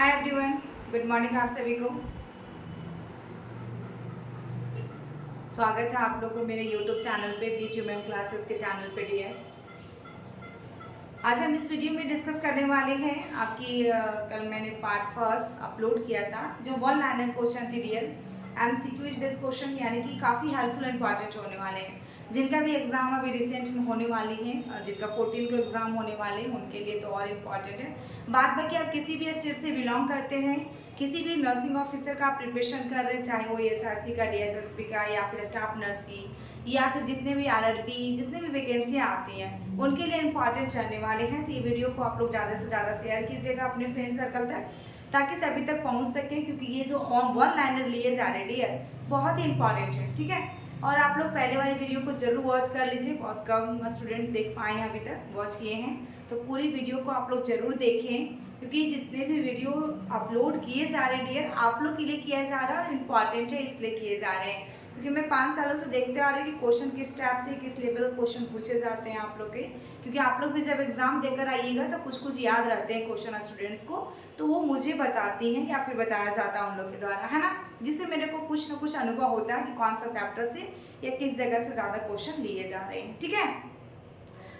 Hi everyone, good morning आप सभी को। स्वागत है आप लोगों को मेरे यूट्यूब चैनल पे VTUM क्लासेस के चैनल पे डियर। आज हम इस वीडियो में डिस्कस करने वाले हैं आपकी कल मैंने पार्ट फर्स्ट अपलोड किया था जो वन लाइनर क्वेश्चन थी डियर, MCQ बेस्ड क्वेश्चन, यानी कि काफ़ी हेल्पफुल एंड इंपॉर्टेंट होने वाले हैं जिनका भी एग्जाम अभी रिसेंट में होने वाली है, जिनका 14 को एग्जाम होने वाले हैं उनके लिए तो और इम्पॉर्टेंट है। बाद बाकी आप किसी भी स्टेट से बिलोंग करते हैं, किसी भी नर्सिंग ऑफिसर का आप प्रिपरेशन कर रहे हैं, चाहे वो SRC का, DSSP का या फिर स्टाफ नर्स की या फिर जितने भी RRB जितने भी वैकेंसियाँ आती हैं उनके लिए इम्पॉर्टेंट रहने वाले हैं। तो ये वीडियो को आप लोग ज़्यादा से ज़्यादा शेयर कीजिएगा अपने फ्रेंड सर्कल तक ताकि सभी तक पहुंच सकें, क्योंकि ये जो वन लाइनर लिए जा रहे डियर बहुत ही इंपॉर्टेंट है, ठीक है। और आप लोग पहले वाली वीडियो को जरूर वॉच कर लीजिए, बहुत कम स्टूडेंट देख पाए हैं अभी तक, वॉच किए हैं, तो पूरी वीडियो को आप लोग जरूर देखें क्योंकि जितने भी वीडियो अपलोड किए जा रहे हैं डियर आप लोग के लिए किया जा रहा है और इम्पॉर्टेंट है इसलिए किए जा रहे हैं, क्योंकि मैं 5 सालों से देखते आ रही हूँ कि क्वेश्चन किस टाइप से किस लेवल के क्वेश्चन पूछे जाते हैं आप लोग के, क्योंकि आप लोग भी जब एग्जाम देकर आइएगा तो कुछ कुछ याद रहते हैं क्वेश्चन स्टूडेंट्स को, तो वो मुझे बताती हैं या फिर बताया जाता है उन लोग के द्वारा, है ना, जिससे मेरे को कुछ ना कुछ अनुभव होता है कि कौन सा चैप्टर से या किस जगह से ज़्यादा क्वेश्चन लिए जा रहे हैं, ठीक है।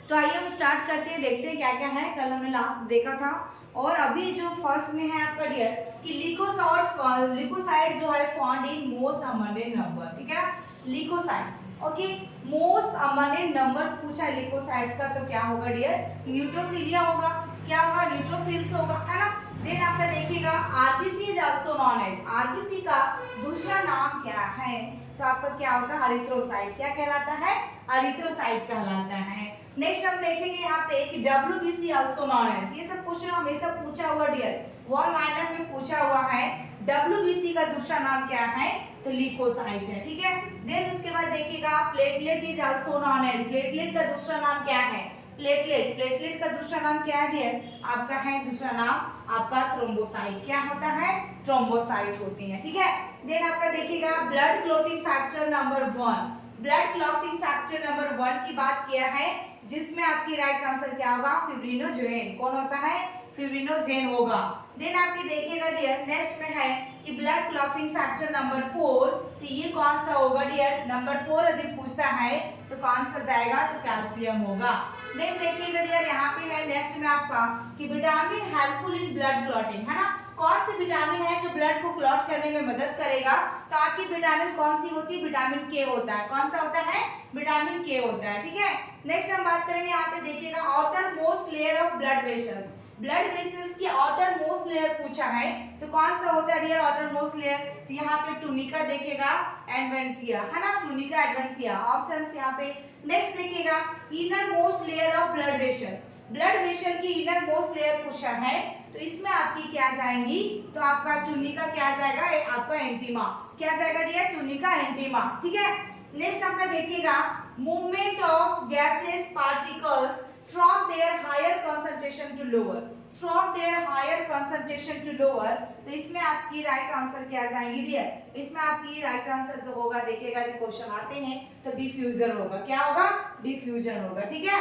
तो आइए हम स्टार्ट करते हैं, देखते हैं क्या क्या है। कल हमने लास्ट देखा था और अभी जो फर्स्ट में है आपका डियर कि लिकोसाइड जो है found in most abundant number, ठीक है ना, लिकोसाइड्स, ओके। मोस्ट अबंडेंट नंबर्स पूछा है लिकोसाइड्स का, तो क्या होगा डियर, न्यूट्रोफिलिया होगा, क्या होगा, न्यूट्रोफिल्स होगा, है ना। देन आपका देखिएगा RBC is also known as, RBC का दूसरा नाम क्या है, तो आपका क्या होता है, एरिथ्रोसाइट, क्या कहलाता है, एरिथ्रोसाइट कहलाता है। नेक्स्ट हम देखेंगे यहाँ पे कि WBC आल्सो नॉन एज, ये सब क्वेश्चन हमेशा पूछा हुआ डियर, वन लाइनर में पूछा हुआ है। WBC का दूसरा नाम क्या है, तो ल्यूकोसाइट है, ठीक है। देन उसके बाद देखिएगा platelet is also known as, platelet का दूसरा नाम क्या है, प्लेटलेट, प्लेटलेट का दूसरा नाम क्या है डियर, आपका है दूसरा नाम आपका थ्रोम्बोसाइट, क्या होता है, थ्रोम्बोसाइट होती है, ठीक है। देन आपका देखिएगा blood clotting factor number 1, blood clotting factor number 1 की बात किया है, जिसमें आपकी राइट आंसर क्या होगा, फिब्रिनोजेन, कौन होता है, फिब्रिनोजेन होगा। देन आपकी देखिएगा डियर नेक्स्ट में है कि ब्लड क्लॉटिंग फैक्टर नंबर 4, तो ये कौन सा होगा डियर, नंबर 4 यदि पूछता है तो कौन सा जाएगा, तो कैल्शियम होगा। देन देखिएगा डियर यहाँ पे है नेक्स्ट में आपका कि vitamin helpful in blood clotting, है ना, कौन सी विटामिन है जो ब्लड को क्लॉट करने में मदद करेगा, तो आपकी विटामिन कौन सी होती है, विटामिन के होता है, कौन सा होता है, विटामिन के होता है, ठीक है। नेक्स्ट हम बात करेंगे यहाँ पे देखिएगा outer most layer of blood vessels, blood vessels की आउटर मोस्ट लेयर पूछा है, तो कौन सा होता है डियर आउटर मोस्ट लेयर, तो यहाँ पे टूनिका देखेगा एडवेंटिया, है ना, टूनिका एडवेंटिया ऑप्शंस यहाँ पे। नेक्स्ट देखिएगा inner most layer of blood vessel, blood vessel की इनर मोस्ट लेयर पूछा है, तो इसमें आपकी क्या जाएंगी, तो आपका टूनिका क्या जाएगा, आपका एंटीमा, क्या जाएगा डियर, टूनिका एंटीमा, ठीक है। नेक्स्ट आपका देखिएगा movement of gases particles from their higher concentration to lower, from their higher concentration to lower, तो इसमें आपकी राइट आंसर क्या जाएंगी डियर, इसमें आपकी राइट आंसर जो होगा देखिएगा यदि क्वेश्चन आते हैं तो डिफ्यूजन होगा, क्या होगा, डिफ्यूजन होगा, ठीक है।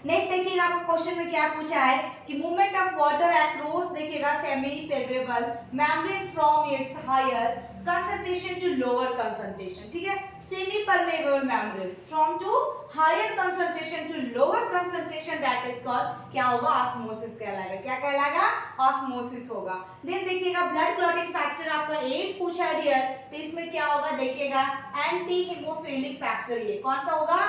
नेक्स्ट देखिएगा आपको क्वेश्चन में क्या पूछा है कि मूवमेंट ऑफ वाटर अक्रॉस देखिएगा semi permeable membrane from its higher concentration to lower concentration, ठीक है, semi permeable membranes from to higher concentration to lower concentration, that is called क्या होगा, ऑस्मोसिस कहलाएगा, क्या कहलाएगा, ऑस्मोसिस होगा। देन देखिएगा ब्लड क्लॉटिंग फैक्टर आपका 8 पूछा है डियर, तो इसमें क्या होगा देखिएगा एंटी हीमोफिलिक फैक्टर, ये कौन सा होगा,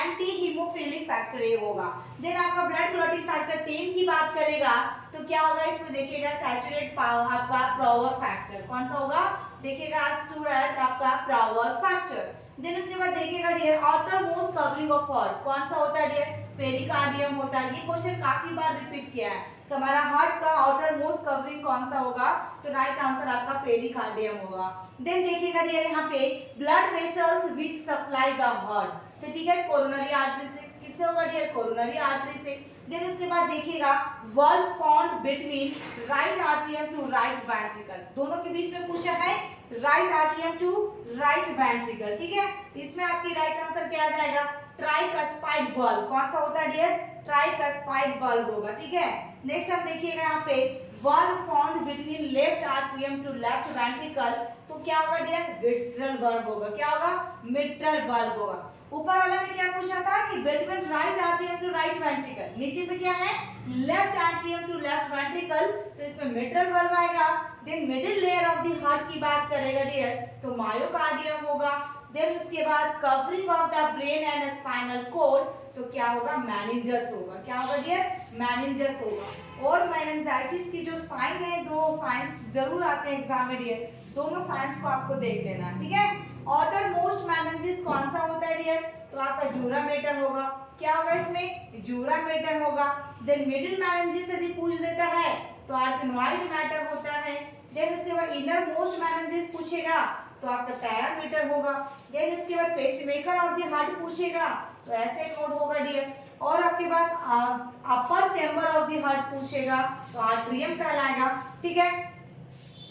एंटी हीमोफिलिक फैक्टर ये होगा। देन आपका ब्लड क्लॉटिंग फैक्टर 10 की बात करेगा तो क्या होगा, इसमें देखिएगा सैचुरेट आपका प्रॉवर फैक्टर, कौन सा होगा, देखिएगा स्टूडेंट आपका प्रॉवर फैक्टर। देन उसके बाद देखिएगा dear outermost covering of heart, कौन सा होता है डियर, पेरिकार्डियम होता है, ये क्वेश्चन काफी बार रिपीट किया है कि हमारा हार्ट का आउटर मोस्ट कवरिंग कौन सा होगा, तो राइट आंसर आपका पेरिकार्डियम होगा। देन देखिएगा डियर यहाँ पे blood vessels which supply the heart, तो ठीक है, कोरोनरी आर्टरी से किससे होगा डियर, कोरोनरी आर्टरी से। देन उसके बाद देखिएगा valve formed between right atrium to right ventricle, दोनों के बीच में पूछा है right atrium to right ventricle, ठीक है। इसमें आपकी राइट आंसर क्या आ जाएगा, ट्राइकस्पाइड valve, कौन सा होता है डियर, ट्राइकस्पाइड valve होगा, ठीक है। नेक्स्ट आप देखिएगा यहाँ पे valve formed between left atrium to left ventricle, तो क्या होगा डियर, मिट्रल valve होगा, क्या होगा, मिट्रल valve होगा। ऊपर वाला में क्या पूछा था कि बिटवीन राइट आर्टियम टू राइट वेंट्रिकल, नीचे पे क्या है, लेफ्ट आर्टियम टू लेफ्ट वेंट्रिकल, तो इसमें मिट्रल वाल्व आएगा। Then middle layer of the heart की बात करेगा डियर, तो मायोकार्डियम होगा। देन उसके बाद covering of the brain and spinal cord, तो क्या होगा, मेनिंजस होगा, क्या होगा डियर, मेनिंजस होगा। और मेनिंजाइटिस की जो साइन है, दो साइंस जरूर आते हैं एग्जाम में डियर, दोनों साइंस को आपको देख लेना है, ठीक है। आउटर मोस्ट मेनिंजेस कौन सा होता है डियर, तो आपका ड्यूरामेटर होगा, क्या होगा इसमें, ड्यूरामेटर होगा। देन मिडिल मेनिंजेस यदि पूछ देता है तो आर्कनोइड मैटर होता है। देन उसके बाद इनर मोस्ट मेनिंजेस पूछेगा तो आपका पैरामीटर होगा। देन उसके बाद पेसमेकर ऑफ द हार्ट पूछेगा तो ऐसे कोड होगा डियर। और आपके पास अपर चेंबर ऑफ द हार्ट पूछेगा तो आर्ट्रियम कहलाएगा, ठीक है।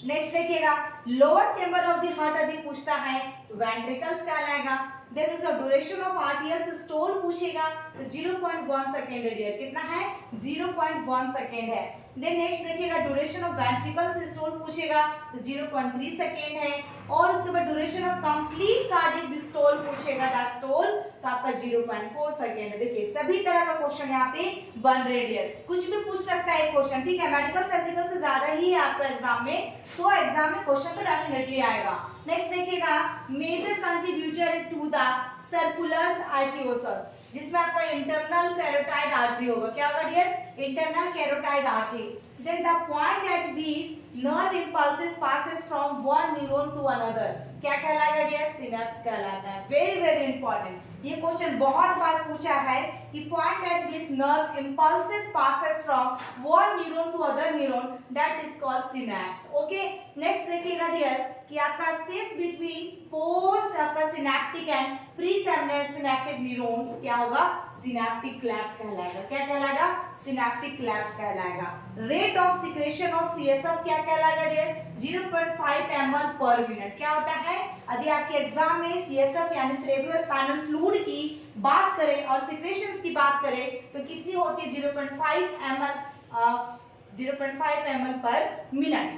नेक्स्ट देखिएगा lower chamber of the heart यदि पूछता है तो वेंट्रिकल्स कहलाएगा। देन उसका ड्यूरेशन ऑफ आर्टियल सिस्टोल पूछेगा तो 0.1 सेकेंड है डियर, कितना है, 0.1 सेकेंड है। देन नेक्स्ट देखिएगा ड्यूरेशन ऑफ वेंट्रिकल सिस्टोल पूछेगा तो 0.3 सेकेंड है। और उसके बाद duration of complete cardiac diastole पूछेगा, डायस्टोल, तो आपका 0.4 सेकेंड है। देखिए सभी तरह का क्वेश्चन यहाँ पे बन रहे डियर, कुछ भी पूछ सकता है क्वेश्चन, ठीक है। मेडिकल सर्जिकल से ज्यादा ही है आपका एग्जाम में, तो एग्जाम में क्वेश्चन तो डेफिनेटली आएगा। नेक्स्ट देखिएगा major contributor to the circulus arteriosus, जिसमें आपका इंटरनल कैरोटाइड आर्टरी होगा, क्या होगा dear, internal carotid artery. Then the point at which nerve impulses passes from one neuron to another, क्या कहलाएगा डियर, सिनेप्स कहलाता है। वेरी वेरी इंपॉर्टेंट, ये क्वेश्चन बहुत बार पूछा है कि point at which nerve impulses passes from one neuron to other neuron, that is called synapse, okay. Next देखिएगा डियर कि आपका स्पेस बिटवीन पोस्ट आपका synaptic and pre synaptic neurons क्या होगा, सिनेप्टिक क्लैप कहलाएगा, क्या कहलाएगा, सिनेप्टिक क्लैप कहलाएगा। Rate of secretion of CSF क्या कहलाएगा डियर, 0.5 ml पर मिनट। क्या होता है, यदि आपके एग्जाम में सीएसएफ यानी सेरेब्रोस्पाइनल फ्लूइड की बात करें और सिक्रेशंस की बात करें तो कितनी होती है, 0.5 ml पर मिनट।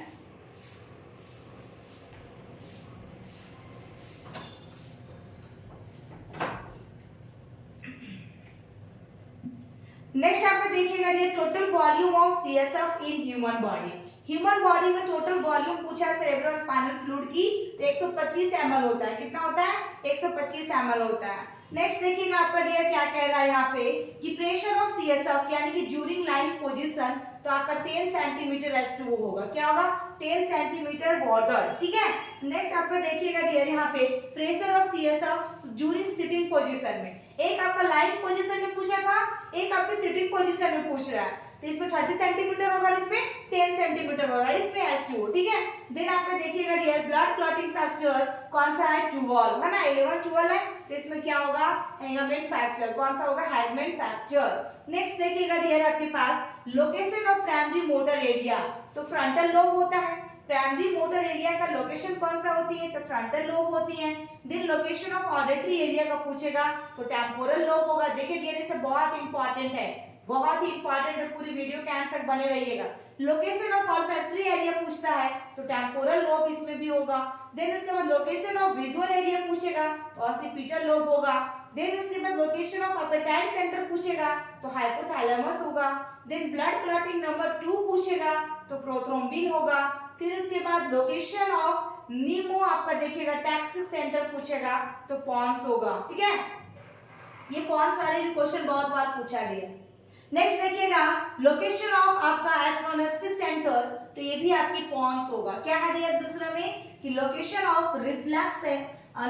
नेक्स्ट आपको देखिएगा ये total volume of CSF in human body. Human body में टोटल वॉल्यूम पूछा है सेरेब्रोस्पाइनल फ्लूइड की तो 125 ml होता है, कितना होता है, 125 ml होता है। नेक्स्ट देखिएगा आपका डियर क्या कह रहा है यहाँ पे कि प्रेशर ऑफ सीएसएफ यानी कि ड्यूरिंग लाइन पोजीशन, तो आपका 10 सेंटीमीटर H2O होगा, क्या होगा, 10 सेंटीमीटर वाटर, ठीक है। नेक्स्ट आपका देखिएगा डियर यहाँ पे pressure of CSF during sitting position में, एक आपका लाइन पोजीशन में पूछा था, एक आपके सिटिंग पोजीशन में पूछ रहा है, तो इसमें 30 सेंटीमीटर होगा, इसमें 10 सेंटीमीटर होगा, इसमें H2O, ठीक है। देन आपका देखिएगा डियर ब्लड क्लॉटिंग फैक्टर कौन सा है, 12 है ना, 11-12 है, तो इसमें क्या होगा, हैगमेंट फैक्टर, कौन सा होगा, हैगमेंट फैक्टर। नेक्स्ट देखिएगा डियर आपके पास location of primary motor area, तो फ्रंटल लोब होता है, प्राइमरी मोटर एरिया का लोकेशन कौन सा होती है, तो फ्रंटल लोब होती है। Then location of auditory area का पूछेगा तो टेम्पोरल लोब होगा। देखिए डियर ये बहुत इंपॉर्टेंट है, बहुत ही इंपॉर्टेंट है, पूरी वीडियो के अंत तक बने रहिएगा। लोकेशन ऑफ ऑल्फैक्टरी एरिया पूछता है तो टेम्पोरल लोब इसमें भी होगा। देन उसके बाद लोकेशन ऑफ विजुअल एरिया पूछेगा तो ऑसिपिटल लोब होगा। देन उसके बाद लोकेशन ऑफ एपेटाइट सेंटर पूछेगा तो हाइपोथैलेमस होगा। देन ब्लड क्लॉटिंग नंबर 2 पूछेगा तो प्रोथ्रोम्बिन होगा। फिर उसके बाद लोकेशन ऑफ नीमो आपका देखिएगा टैक्सिक सेंटर पूछेगा तो पॉन्स होगा, ठीक है। ये पॉन्स वाले भी क्वेश्चन बहुत बार पूछा गया। नेक्स्ट देखिएगा लोकेशन ऑफ आपका एग्नोस्टिक सेंटर, तो ये भी आपकी पॉन्स होगा। क्या है डियर दूसरा में कि लोकेशन ऑफ रिफ्लेक्स है,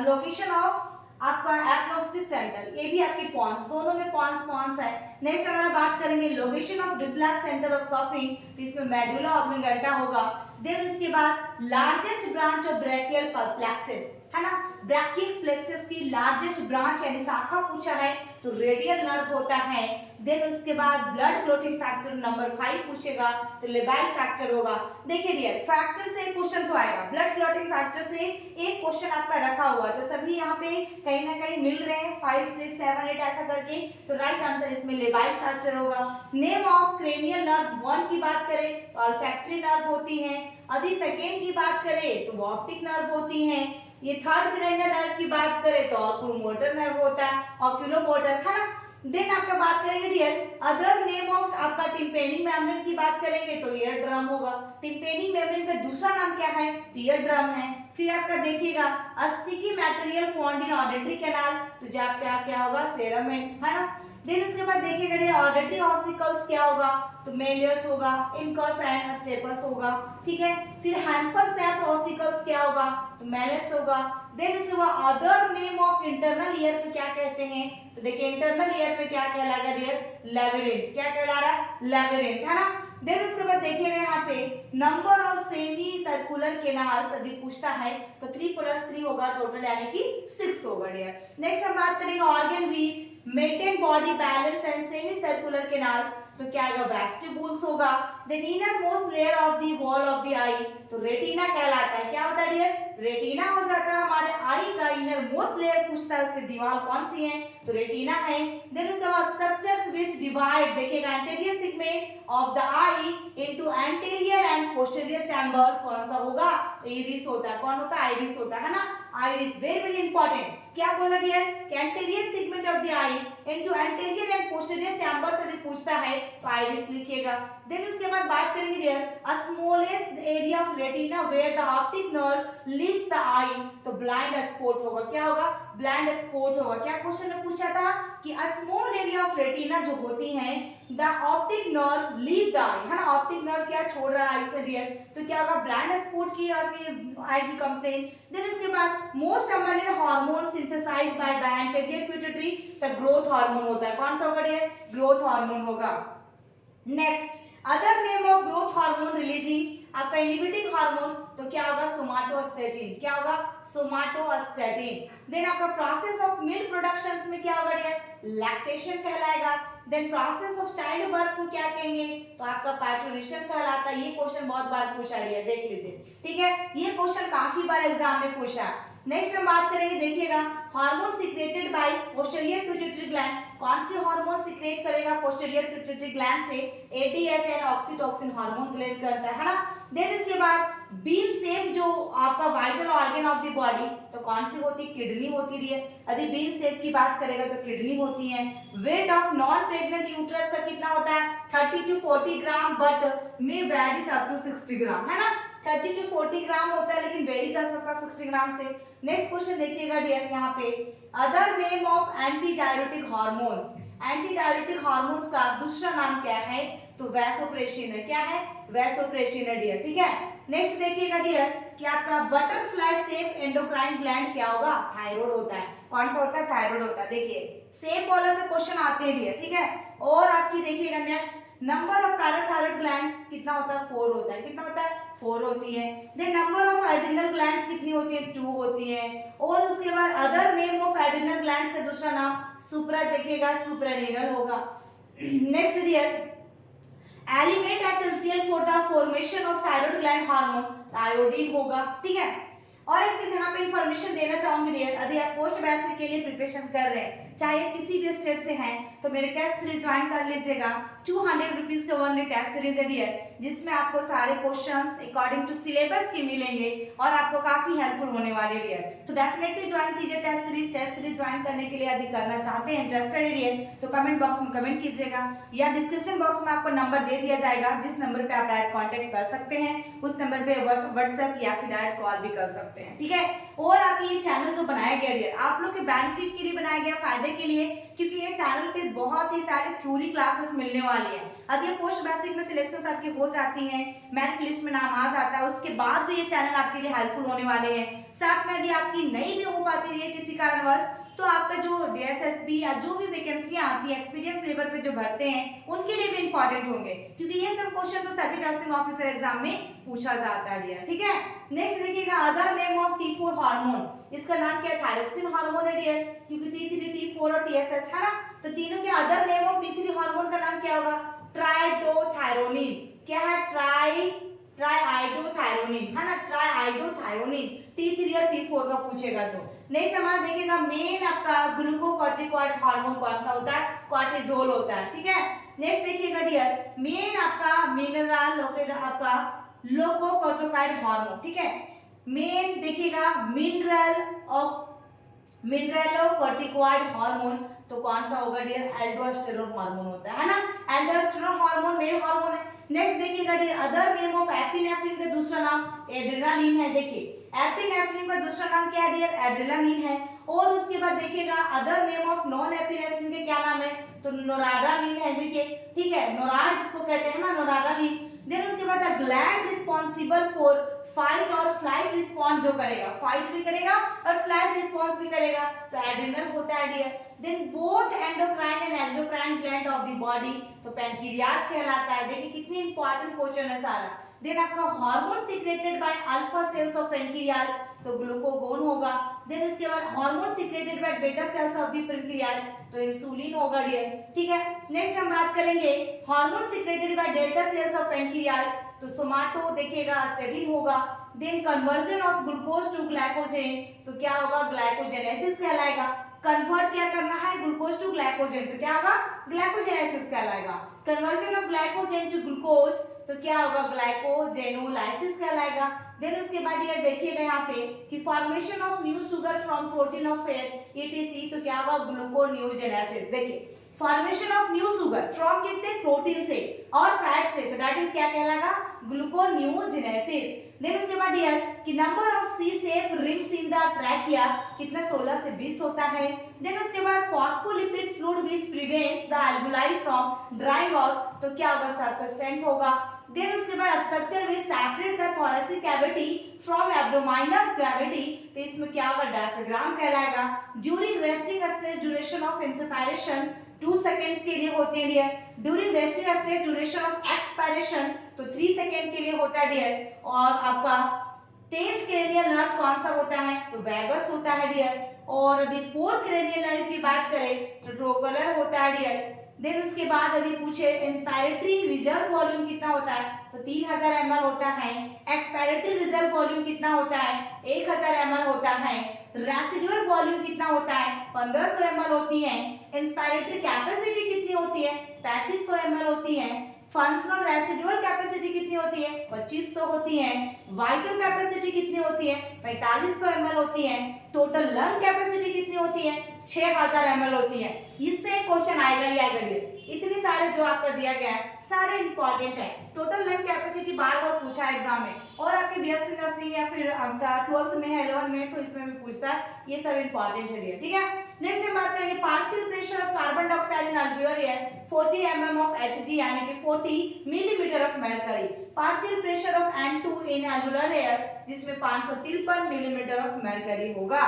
लोकेशन ऑफ आपका एग्नोस्टिक सेंटर, ये भी आपकी पॉन्स, दोनों में पॉन्स है। नेक्स्ट अगर बात करेंगे location of reflex centre of coughing, तो इसमें मेडुला ऑब्लिंगेटा होगा। देन उसके बाद largest branch of brachial plexus है ना, ब्रैकियल प्लेक्सस की लार्जेस्ट ब्रांच यानी शाखा पूछा है तो रेडियल नर्व होता है। देन उसके बाद ब्लड क्लॉटिंग फैक्टर नंबर 5 पूछेगा तो लेबाइल फैक्टर होगा। देखिए डियर, फैक्टर से एक क्वेश्चन तो आएगा, ब्लड क्लॉटिंग फैक्टर से एक क्वेश्चन आपका रखा हुआ है, तो सभी यहाँ पे कहीं ना कहीं मिल रहे हैं 5, 6, 7, 8 ऐसा करके, तो राइट आंसर इसमें लेबाइल फैक्टर होगा। नेम ऑफ क्रेनियल नर्व 1 की बात करें तो ऑल्फैक्टरी नर्व होती है। यदि सेकेंड की बात करें तो वो ऑप्टिक नर्व होती है। ये थर्ड क्रेनियल नर्व की बात करें तो ऑक्यूलोमोटर नर्व होता है, ऑक्यूलोमोटर, है ना। देन आपका बात करेंगे डियर अदर नेम ऑफ आपका टिम्पेनिक मेम्ब्रेन की बात करेंगे तो ईयर ड्रम होगा। टिम्पेनिक मेम्ब्रेन का दूसरा नाम क्या है तो ईयर ड्रम है। फिर आपका देखिएगा sticky material found in auditory canal तो जो आपका क्या होगा सेरामेंट, है ना। देन उसके बाद देखिएगा डियर ऑडिटरी ऑसिकल्स क्या होगा तो मेलियस होगा, इनकस एंड स्टेपस होगा, ठीक है। फिर हैम्पर शेप्ड ऑसिकल्स क्या होगा तो मेलियस होगा। देन उसके बाद other name of internal ear को क्या कहते हैं तो देखिए इंटरनल ईयर पे क्या कहलाएगा डियर लेबिरिंथ, क्या कहला रहा है लेबिरिंथ, है ना। देन उसके बाद देखिएगा यहाँ पे number of semi circular canals यदि पूछता है तो 3 + 3 होगा टोटल यानी कि 6 होगा डियर। नेक्स्ट हम बात करेंगे organ which maintain body balance and semi circular canals तो क्या आएगा वेस्टिबुल्स होगा। Then inner most layer of the wall of the eye तो रेटिना कहलाता है। क्या होता है डियर रेटिना हो जाता है हमारे आई का इनर मोस्ट लेयर पूछता है उसकी दीवार कौन सी है तो रेटिना है। देन उसके बाद स्ट्रक्चर्स व्हिच डिवाइड देखिएगा anterior segment of the eye into anterior and posterior chambers कौन सा होगा तो इरिस होता है। कौन होता है आइरिस होता है ना, आइरिस वेरी वेरी इंपॉर्टेंट। क्या बोला dear anterior segment of the eye into anterior and posterior chambers यदि पूछता है तो आइरिस लिखिएगा। देन उसके बाद बात करेंगे dear a smallest area of retina where the optic nerve leaves the eye तो ब्लाइंड स्पॉट होगा। क्या होगा ब्लाइंड स्पॉट होगा। क्या क्वेश्चन में पूछा था कि a small area of retina जो होती हैं the optic nerve leave the eye, है ना। ऑप्टिक नर्व क्या छोड़ रहा है आई से डियर तो क्या होगा ब्लाइंड स्पॉट की आएगी कंप्लेन। देन उसके बाद most abundant hormone synthesised by the anterior pituitary the growth hormone होता है। कौन सा होगा डियर ग्रोथ हार्मोन होगा। Next other name of growth hormone releasing आपका इनहिबिटिंग हार्मोन तो क्या होगा सोमाटोस्टैटिन। क्या होगा सोमाटोस्टैटिन। देन आपका प्रोसेस ऑफ मिल्क प्रोडक्शंस में क्या होगा डियर लैक्टेशन कहलाएगा। Then process of child birth को क्या कहेंगे तो आपका पार्टुरेशन कहलाता है। ये क्वेश्चन बहुत बार पूछा डियर देख लीजिए, ठीक है। ये क्वेश्चन काफी बार एग्जाम में पूछा है। नेक्स्ट हम बात करेंगे देखिएगा hormone secreted bye posterior pituitary gland कौन सी हार्मोन सीक्रेट करेगा पोस्टीरियर पिट्यूटरी ग्लैंड से ADH and oxytocin hormone release करता है ना। देन उसके बाद बीन शेप जो आपका vital organ of the body तो कौन सी होती किडनी होती है। यदि बीन शेप की बात करेगा तो किडनी होती है। Weight of non pregnant uterus का कितना होता है 30 to 40 gram but may varies up to 60 gram, है ना। 30 to 40 ग्राम होता है लेकिन वेरी कर सकता है 60 ग्राम से। नेक्स्ट क्वेश्चन देखिएगा डियर यहाँ पे other name of anti diuretic hormones. Anti diuretic hormones का दूसरा नाम क्या है तो वैसोप्रेसिन है। क्या है वैसोप्रेसिन है डियर, ठीक है। नेक्स्ट देखिएगा डियर कि आपका बटरफ्लाई शेप एंडोक्राइन ग्लैंड क्या होगा थायराइड होता है। कौन सा होता है थायराइड होता है। देखिए शेप वाला से क्वेश्चन आते हैं डियर, ठीक है। और आपकी देखिएगा next number of parathyroid glands कितना होता है 4 होता है। कितना होता है 4 होती है। Then number of adrenal glands कितनी होती है 2 होती है। और उसके बाद other name of adrenal glands का दूसरा नाम सुप्रा देखिएगा सुप्रारीनल होगा। Next dear element essential for the formation of thyroid gland hormone iodine होगा, ठीक है। और एक चीज यहाँ पे इंफॉर्मेशन देना चाहूंगी डियर यदि आप पोस्ट मैट्रिक के लिए प्रिपरेशन कर रहे हैं चाहे किसी भी स्टेट से हैं तो मेरे टेस्ट सीरीज ज्वाइन कर लीजिएगा। 200 रुपीज के ओनली टेस्ट सीरीज है डियर जिसमें आपको सारे क्वेश्चंस अकॉर्डिंग टू सिलेबस के मिलेंगे और आपको काफी हेल्पफुल होने वाले डियर। तो डेफिनेटली ज्वाइन कीजिए test series. Test series join करने के लिए यदि करना चाहते हैं इंटरेस्टेड है डियर तो कमेंट बॉक्स में कमेंट कीजिएगा या डिस्क्रिप्शन बॉक्स में आपको नंबर दे दिया जाएगा जिस नंबर पे आप डायरेक्ट कॉन्टेक्ट कर सकते हैं। उस नंबर पे व्हाट्सएप या फिर डायरेक्ट कॉल भी कर सकते हैं, ठीक है। और आप ये चैनल जो बनाया गया डियर आप लोग के बेनिफिट के लिए बनाया गया फायदे के लिए क्योंकि ये चैनल पे बहुत ही सारे थ्योरी क्लासेस मिलने वाली हैं। यदि पोस्ट बेसिक में सिलेक्शन आपकी हो जाती हैं मेरिट लिस्ट में नाम आ जाता है उसके बाद भी ये चैनल आपके लिए हेल्पफुल होने वाले हैं। साथ में यदि आपकी नहीं भी हो पाती है किसी कारणवश तो आपका जो DSSB या जो भी वैकेंसियां आती है एक्सपीरियंस लेवल पे जो भरते हैं उनके लिए भी इंपॉर्टेंट होंगे, क्योंकि ये सब क्वेश्चन तो सभी नर्सिंग ऑफिसर एग्जाम में पूछा जाता है डियर। ठीक है, नेक्स्ट देखिएगा other name of T4 hormone, इसका नाम क्या है? थायरोक्सिन हार्मोन है डियर, क्योंकि T3, T4 और TSH है ना, तो तीनों के other name of T3 hormone का नाम क्या होगा? ट्राइडोथायरोनिन। क्या है? ट्राइआइडोथायरोनिन है ना, ट्राइआइडोथायरोनिन। T3 और T4 का पूछेगा तो। नेक्स्ट हमारा देखिएगा मेन आपका ग्लूकोकॉर्टिकॉइड हार्मोन कौन सा होता है? कॉर्टिजोल होता है। ठीक है, नेक्स्ट देखिएगा डियर मेन आपका मिनरल आपका ग्लूकोकॉर्टिकॉइड हार्मोन। ठीक है, मेन देखिएगा मिनरलोकॉर्टिकॉइड हार्मोन तो कौन सा होगा डियर? एल्डोस्टेरोन हार्मोन होता है ना, एल्डोस्टेरोन हार्मोन मेन हार्मोन है। नेक्स्ट देखिएगा dear other name of epinephrine का दूसरा नाम एड्रेनालिन है। देखिए एपिनेफ्रिन का दूसरा नाम क्या है डियर? एड्रेनालिन है। और उसके बाद देखिएगा other name of non epinephrine के क्या नाम है? तो नोराडालिन है। देखिए ठीक है, नोराड जिसको कहते हैं ना, नोराडालिन। देन उसके बाद the gland responsible for fight और फ्लाइट रिस्पॉन्स जो करेगा, फाइट भी करेगा और फ्लाइट रिस्पॉन्स भी करेगा, तो एड्रिनल होता है dear. Then both endocrine and exocrine gland of the body तो पैनक्रियास कहलाता है। देखिए कितनी इंपॉर्टेंट क्वेश्चन है सारा। देन आपका hormone secreted by alpha cells of pancreas तो ग्लूकागोन होगा। देन उसके बाद hormone secreted by beta cells of the pancreas तो इंसुलिन होगा डियर। ठीक है, नेक्स्ट हम बात करेंगे hormone secreted by delta cells of pancreas तो सोमाटो देखिएगा स्टेटिन होगा। Then conversion of glucose to glycogen तो क्या होगा? ग्लाइकोजेनेसिस कहलाएगा। कन्वर्ट क्या करना है? ग्लूकोज टू ग्लाइकोजेन तो क्या होगा? ग्लाइकोजेनेसिस कहलाएगा। Conversion of glycogen to glucose तो क्या होगा? ग्लाइकोजेनोलाइसिस कहलाएगा। देन उसके बाद ये देखिएगा यहाँ पे कि formation of new sugar from protein of fat ETC तो क्या होगा? ग्लूकोनियोजेनेसिस। देखिए formation of new sugar from किससे? प्रोटीन से और फैट से, तो दैट इज क्या कहलाएगा? ग्लूकोनियोजेनेसिस। देन उसके बाद यार कि number of C shape rings in the trachea कितना 16 से 20 होता है। देन उसके बाद phospholipids fluid which prevents the alveoli from drying out तो क्या होगा? सर्फेसेंट होगा। देन उसके बाद structure which separate the thoracic cavity from abdominal cavity तो इसमें क्या होगा? डायफ्राम कहलाएगा। During resting stage duration of inspiration 2 seconds के लिए होते हैं dear. During resting stage duration of expiration तो 3 सेकेंड के लिए होता है डियर। और आपका 10th क्रेनियल नर्व कौन सा होता है? तो वैगस होता है डियर। और यदि 4th क्रेनियल नर्व की बात करें तो ट्रोकलर होता है डियर। देन उसके बाद यदि पूछे इंस्पायरेटरी रिजर्व वॉल्यूम कितना होता है तो 3000 ml होता है। एक्सपायरेटरी रिजर्व वॉल्यूम कितना होता है? 1000 ml होता है। रेसिडुअल वॉल्यूम कितना होता है? 1500 ml होती है। इंस्पायरेटरी कैपेसिटी कितनी होती है? 3500 ml होती है। फंक्शनल रेसिडुअल कैपेसिटी कितनी होती है? 2500 होती है। वाइटल कैपेसिटी कितनी होती है? 4500 ml होती है। टोटल लंग कैपेसिटी कितनी होती है? 6000 ml होती है। इससे क्वेश्चन आएगा ही आएगा। इतने सारे जो आपका दिया गया है सारे इंपॉर्टेंट है। टोटल लंग कैपेसिटी बार बार पूछा है एग्जाम में, और आपके BSc नर्सिंग या फिर आपका 12th में है 11 में तो इसमें भी पूछता है। ये सब इंपॉर्टेंट है। ठीक है, नेक्स्ट हम बात करेंगे partial pressure of carbon dioxide in alveolar air 40 mm of Hg यानी कि 40 millimetre of mercury. Partial pressure of N2 in alveolar air जिसमें 553 मिलीमीटर ऑफ मरकरी होगा।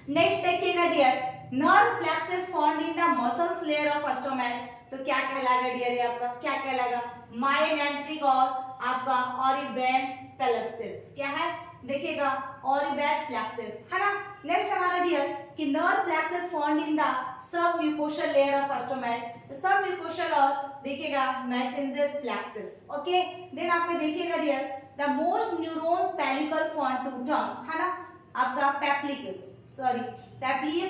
नेक्स्ट देखिएगा dear nerve plexus found in the muscles layer of stomach तो क्या कहलाएगा dear? ये आपका क्या कहलाएगा? मायोनेंट्रिक और आपका ऑरिबेंस प्लेक्सस क्या है? देखिएगा ऑरिबेंस प्लेक्सस है ना। नेक्स्ट हमारा डियर कि nerve plexus found in the sub mucosal layer of stomach सब म्यूकोशल और देखिएगा मैसेंजर्स प्लेक्सस। ओके, देन आपको देखिएगा dear the most neurons pellicle found to tongue है ना, आपका पेप्लिए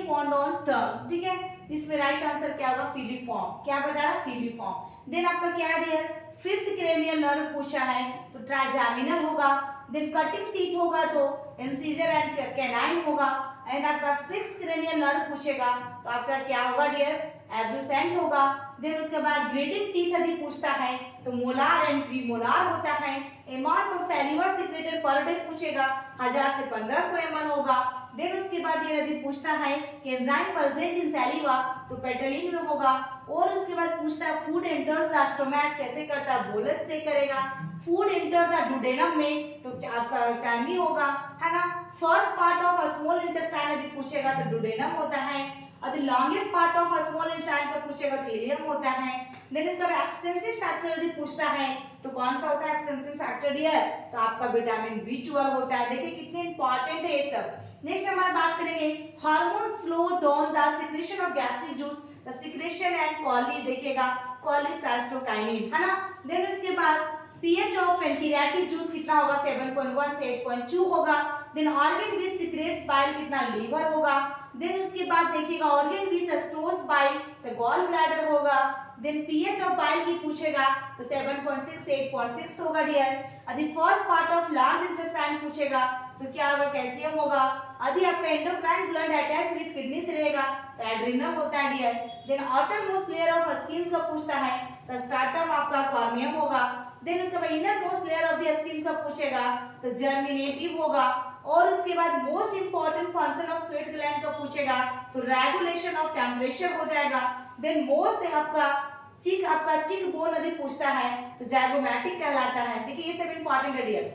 फाउंड ऑन टंग। ठीक है, इसमें राइट आंसर क्या होगा? फिलीफॉर्म। क्या बता रहा? फिलीफॉर्म। देन आपका क्या है डियर 5th क्रेनियल नर्व पूछा है तो ट्राइजेमिनल होगा। देन कटिंग टीथ होगा तो इंसिजर एंड कैनाइन होगा। एंड आपका 6th क्रेनियल नर्व पूछेगा तो आपका क्या होगा डियर? एब्ड्यूसेंट होगा। देन उसके बाद ग्रेडिंग टीथ यदि पूछता है तो मोलार एंड प्रीमोलार होता है। Amount of saliva secreted per day पूछेगा 1000 से 1500 ml होगा। देन उसके बाद ये यदि पूछता है कि एंजाइम प्रेजेंट इन सैलिवा तो पेट्रोलिन में होगा। और उसके बाद पूछता है फूड एंटर्स द स्टोमच कैसे करता है, बोलस से करेगा। फूड एंटर द डुडेनम में तो आपका चाइमी होगा, है ना। First part of a small intestine यदि पूछेगा तो डुडेनम होता है। और the longest part of a small intestine का पूछेगा तो इलियम होता है। देन इसका एक्सटेंसिव फैक्टर यदि पूछता है तो कौन सा होता है एक्सटेंसिव फैक्टर डियर, तो आपका विटामिन B12 होता है। देखिए कितने इंपॉर्टेंट है ये सब। नेक्स्ट हमारी बात करेंगे hormone slow down the secretion of gastric juice, the secretion and कॉली देखिएगा कॉलिसास्टोकाइनिन, है ना। देन उसके बाद pH ऑफ पैंक्रियाटिक जूस कितना होगा 7.1 से 8.2 होगा। Then organ which secretes bile कितना लीवर होगा। देन उसके बाद देखिएगा ऑर्गन विच स्टोर्स बाइल तो गॉल ब्लैडर होगा। देन pH ऑफ बाइल भी पूछेगा तो 7.6 से 8.6 होगा डियर। यदि first part of large intestine पूछेगा तो क्या होगा कैल्शियम होगा। यदि आपका endocrine gland attach with kidney से रहेगा तो एड्रिनल होता है dear. Then outermost layer of skin का पूछता है तो स्टार्टम आपका कॉर्नियम होगा। देन उसके बाद inner most layer of the skin का पूछेगा तो जर्मिनेटिव होगा। और उसके बाद most important function of sweat gland का पूछेगा तो रेगुलेशन ऑफ टेम्परेचर हो जाएगा। देन मोस्ट आपका चिक बोन यदि पूछता है तो जाइगोमैटिक कहलाता है। देखिए ये सब इंपॉर्टेंट है डियर।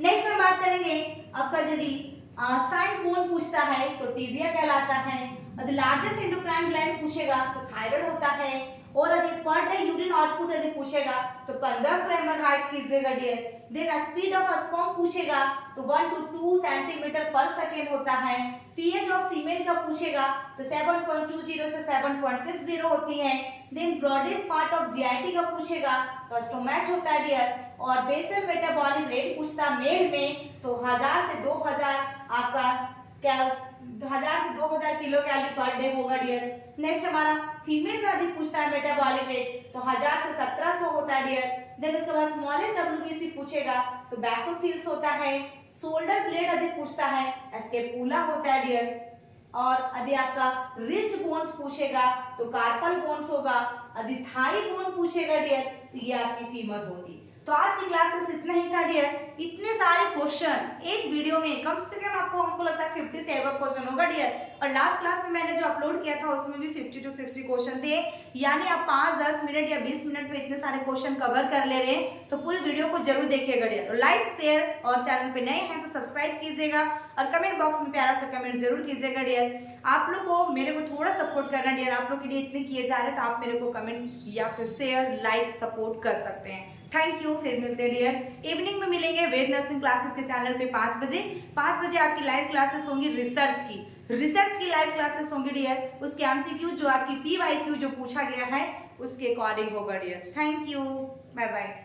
नेक्स्ट हम बात करेंगे आपका यदि साइन बोन पूछता है तो टिबिया कहलाता है। यदि लार्जेस्ट एंडोक्राइन ग्लैंड पूछेगा तो थायराइड होता है। और यदि पर डे यूरिन आउटपुट यदि पूछेगा तो 1500 ml राइट कीजिएगा dear. Then speed of sperm पूछेगा तो 1 to 2 सेंटीमीटर पर सेकेंड होता है। pH ऑफ सीमेंट का पूछेगा तो 7.20 से 7.60 होती है। Then broadest part of GIT का पूछेगा तो स्टोमैच होता है डियर। और बेसल मेटाबॉलिक रेट पूछता मेल में तो 1000 से 2000 आपका 1000 से 2000 किलो कैलोरी पर डे होगा डियर। नेक्स्ट हमारा फीमेल में यदि पूछता है मेटाबॉलिक रेट तो 1000 से 1700 होता है डियर। देन उसके बाद स्मॉलेस्ट डब्ल्यूबीसी पूछेगा तो बैसोफिल्स होता है। शोल्डर ब्लेड यदि पूछता है स्केपुला होता है डियर। और यदि आपका रिस्ट बोन्स पूछेगा तो कार्पल बोन्स होगा। यदि थाई बोन पूछेगा डियर तो ये आपकी फीमर होगी। तो आज की क्लासेस इतना ही था डियर। इतने सारे क्वेश्चन एक वीडियो में कम से कम हमको लगता है 50 से अबव क्वेश्चन होगा डियर। और लास्ट क्लास में मैंने जो अपलोड किया था उसमें भी 50 to 60 क्वेश्चन थे। यानी आप 5-10 मिनट या 20 मिनट में इतने सारे क्वेश्चन कवर कर ले रहे हैं, तो पूरी वीडियो को जरूर देखिएगा डियर। और लाइक शेयर और चैनल पे नए हैं तो सब्सक्राइब कीजिएगा और कमेंट बॉक्स में प्यारा सा कमेंट जरूर कीजिएगा डियर। आप लोग को मेरे को थोड़ा सपोर्ट करना डियर, आप लोग के लिए इतने किए जा रहे हैं तो आप मेरे को कमेंट या फिर शेयर लाइक सपोर्ट कर सकते हैं। Thank you. फिर मिलते हैं डियर। इवनिंग में मिलेंगे वेद नर्सिंग क्लासेस के चैनल पे 5 बजे। 5 बजे आपकी लाइव क्लासेस होंगी रिसर्च की लाइव क्लासेस होंगी डियर। उसके एमसीक्यू जो आपकी PYQ जो पूछा गया है उसके अकॉर्डिंग होगा dear. Thank you, bye bye.